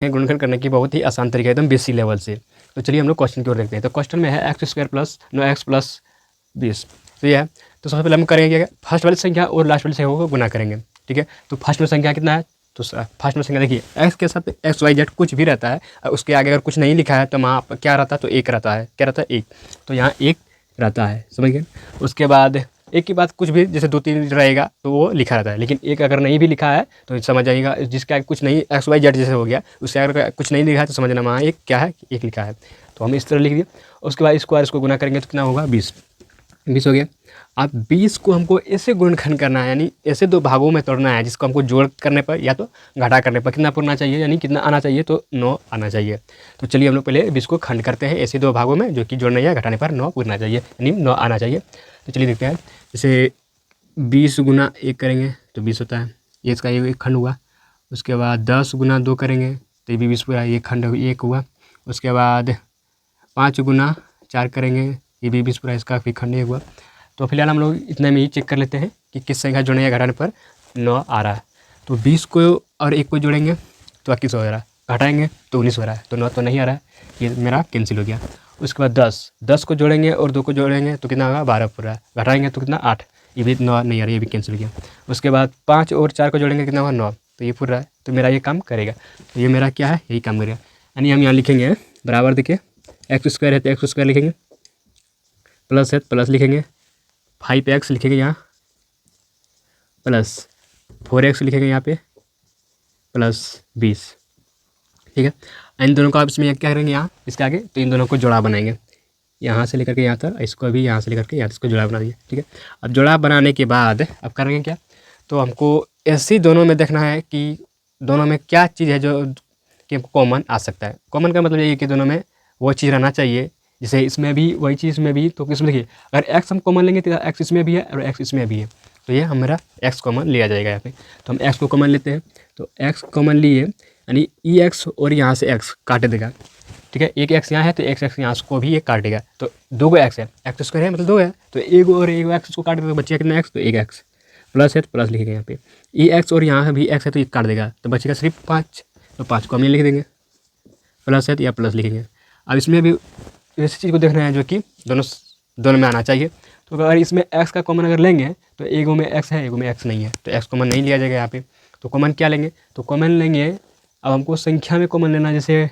गुणनखंड करने की बहुत ही आसान तरीका है, एकदम बेसिक लेवल से। तो चलिए हम लोग क्वेश्चन की ओर देखते हैं। तो क्वेश्चन में है x square plus 9x plus 20, तो ये है। तो सबसे पहले हम करेंगे क्या, फर्स्ट वाली संख्या और लास्ट वाली संख्या को गुना करेंगे, ठीक है। तो फर्स्ट में संख्या कितना है, तो फर्स्ट में संख्या देखिए एक्स के साथ एक्स वाई जेड कुछ भी रहता है, उसके आगे अगर कुछ नहीं लिखा है तो वहाँ क्या रहता है, तो एक रहता है, क्या रहता है, एक। तो यहाँ एक रहता है, समझ गए। उसके बाद एक की बात कुछ भी जैसे 2 3 रहेगा तो वो लिखा रहता है, लेकिन एक अगर नहीं भी लिखा है तो समझ जाइएगा, जिसका कुछ नहीं एक्स वाई जेड जैसे हो गया, उससे अगर कुछ नहीं लिखा है तो समझना वहाँ एक क्या है, एक लिखा है। तो हम इस तरह लिख दिए। उसके बाद स्क्वायर इसको गुना करेंगे तो कितना होगा, 20 हो गया। अब 20 को हमको ऐसे गुणनखंड करना है, यानी ऐसे 2 भागों में तोड़ना है, जिसको हमको जोड़ करने पर या तो घटा करने पर कितना पुरना चाहिए, यानी कितना आना चाहिए, तो 9 आना चाहिए। तो चलिए हम लोग पहले 20 को खंड करते हैं ऐसे 2 भागों में, जो कि जोड़ना या घटाने पर 9 पुरना चाहिए, यानी 9 आना चाहिए। तो चलिए देखते हैं। जैसे 20 गुना 1 करेंगे तो 20 होता है, ये इसका एक खंड हुआ। उसके बाद 10 गुना 2 करेंगे तो ये भी 20 पूरा, ये खंड एक हुआ। उसके बाद 5 गुना 4 करेंगे, ये भी 20 पूरा, इसका भी खंड एक हुआ। तो फिलहाल हम लोग इतने में ही चेक कर लेते हैं कि किस संख्या जोड़ने या घटाने पर 9 आ रहा है। तो 20 को और 1 को जोड़ेंगे तो 21 हो रहा है, घटाएंगे तो 19 हो रहा है, तो 9 तो नहीं आ रहा है, ये मेरा कैंसिल हो गया। उसके बाद 10 को जोड़ेंगे और 2 को जोड़ेंगे तो कितना होगा, 12 पूरा, घटाएंगे तो कितना 8, ये भी 9 नहीं आ रहा है, ये भी कैंसिल हो गया। उसके बाद 5 और 4 को जोड़ेंगे कितना होगा, 9, तो ये पूरा है, तो मेरा ये काम करेगा। तो ये मेरा क्या है, यही काम करेगा। यानी हम यहाँ लिखेंगे बराबर, देखिए एक्स स्क्वायर है तो एक्स स्क्वायर लिखेंगे, प्लस है तो प्लस लिखेंगे, 5x लिखेंगे यहाँ, प्लस 4x लिखेंगे यहाँ पे, प्लस 20, ठीक है। इन दोनों को आप इसमें क्या करेंगे, यहाँ इसके आगे, तो इन दोनों को जोड़ा बनाएंगे, यहाँ से लेकर के यहाँ तक, इसको भी यहाँ से लेकर के यहाँ इसको जोड़ा बना दिए, ठीक है। अब जोड़ा बनाने के बाद अब करेंगे क्या, तो हमको ऐसे दोनों में देखना है कि दोनों में क्या चीज़ है जो कि हमको कॉमन आ सकता है। कॉमन का मतलब ये है कि दोनों में वो चीज़ रहना चाहिए, जैसे इसमें भी वही चीज़ इसमें भी, तो किसमें देखिए अगर एक्स हम कॉमन लेंगे तो एक्स इसमें भी है और एक्स इसमें भी है, तो ये हमारा एक्स कॉमन लिया जाएगा यहाँ पे। तो हम एक्स को कॉमन लेते हैं, तो एक्स कॉमन लिए, यानी ई एक्स और यहाँ से एक्स काट देगा, ठीक है। एक एक्स यहाँ है तो एक्स यहाँ को भी ये काटेगा, तो 2 एक्स है, एक्स स्क्वायर है मतलब 2 है, तो एक और एक एक्स को काट देगा, बचेगा कितना एक्स, तो 1 एक्स, प्लस है तो प्लस लिखेंगे यहाँ पे, ई एक्स और यहाँ भी एक्स है तो ये काट देगा, तो बचेगा सिर्फ 5, तो 5 को हम ये लिख देंगे, प्लस है तो या प्लस लिखेंगे। अब इसमें भी ऐसी चीज़ को देखना है जो कि दोनों में आना चाहिए। तो अगर इसमें एक्स का कॉमन अगर लेंगे तो एगो में एक्स है, एगो में एक्स नहीं है, तो एक्स कॉमन नहीं लिया जाएगा यहाँ पे। तो कॉमन क्या लेंगे, तो कॉमन लेंगे, अब हमको संख्या में कॉमन लेना, जैसे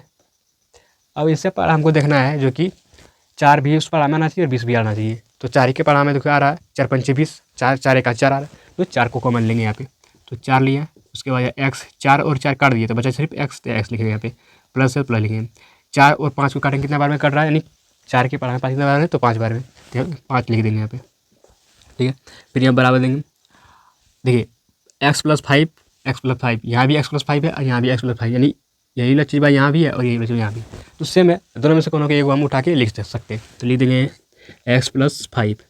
अब इससे पढ़ा हमको देखना है जो कि 4 भी उस पढ़ा में आना चाहिए और 20 भी आना चाहिए। तो 4 ही के पढ़ा में तो क्या आ रहा है, 4 पंचे 20, 4 4 एक 4 आ रहा है, तो 4 को कॉमन लेंगे यहाँ पे, तो 4 लिया। उसके बाद एक्स 4 और 4 काट दिए तो बचा सिर्फ एक्स, तो एक्स लिखेंगे यहाँ पे, प्लस है प्लस लिखेंगे। 4 और 5 को काटेंगे कितना बार में कट रहा है, यानी 4 के पढ़ा में 5 कितना बार में, तो 5 बार में, तो 5 लिख देंगे यहाँ पे, ठीक है। फिर यहाँ बराबर देंगे, देखिए एक्स प्लस 5 यहाँ भी एक्स प्लस 5 है और यहाँ भी एक्स प्लस 5, यानी यही वाला चीज़ यहाँ भी है और यही वाला चीज़ यहाँ भी, तो सेम है, दोनों में से कोनो के एक हम उठा के लिख सकते हैं। तो लिख देंगे एक्स प्लस 5,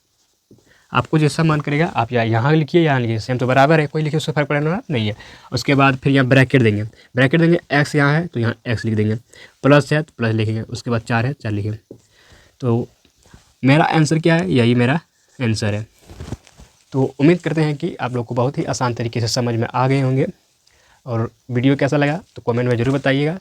आपको जैसा मन करेगा आप यहाँ लिखिए, यहाँ लिखिए, सेम तो बराबर है, कोई लिखिए उससे फर्क पड़ना नहीं है। उसके बाद फिर यहाँ ब्रैकेट देंगे, एक्स यहाँ है तो यहाँ एक्स लिख देंगे, प्लस है तो प्लस लिखेंगे, उसके बाद 4 है 4 लिखेंगे। तो मेरा आंसर क्या है, यही मेरा आंसर है। तो उम्मीद करते हैं कि आप लोग को बहुत ही आसान तरीके से समझ में आ गए होंगे, और वीडियो कैसा लगा तो कमेंट में ज़रूर बताइएगा।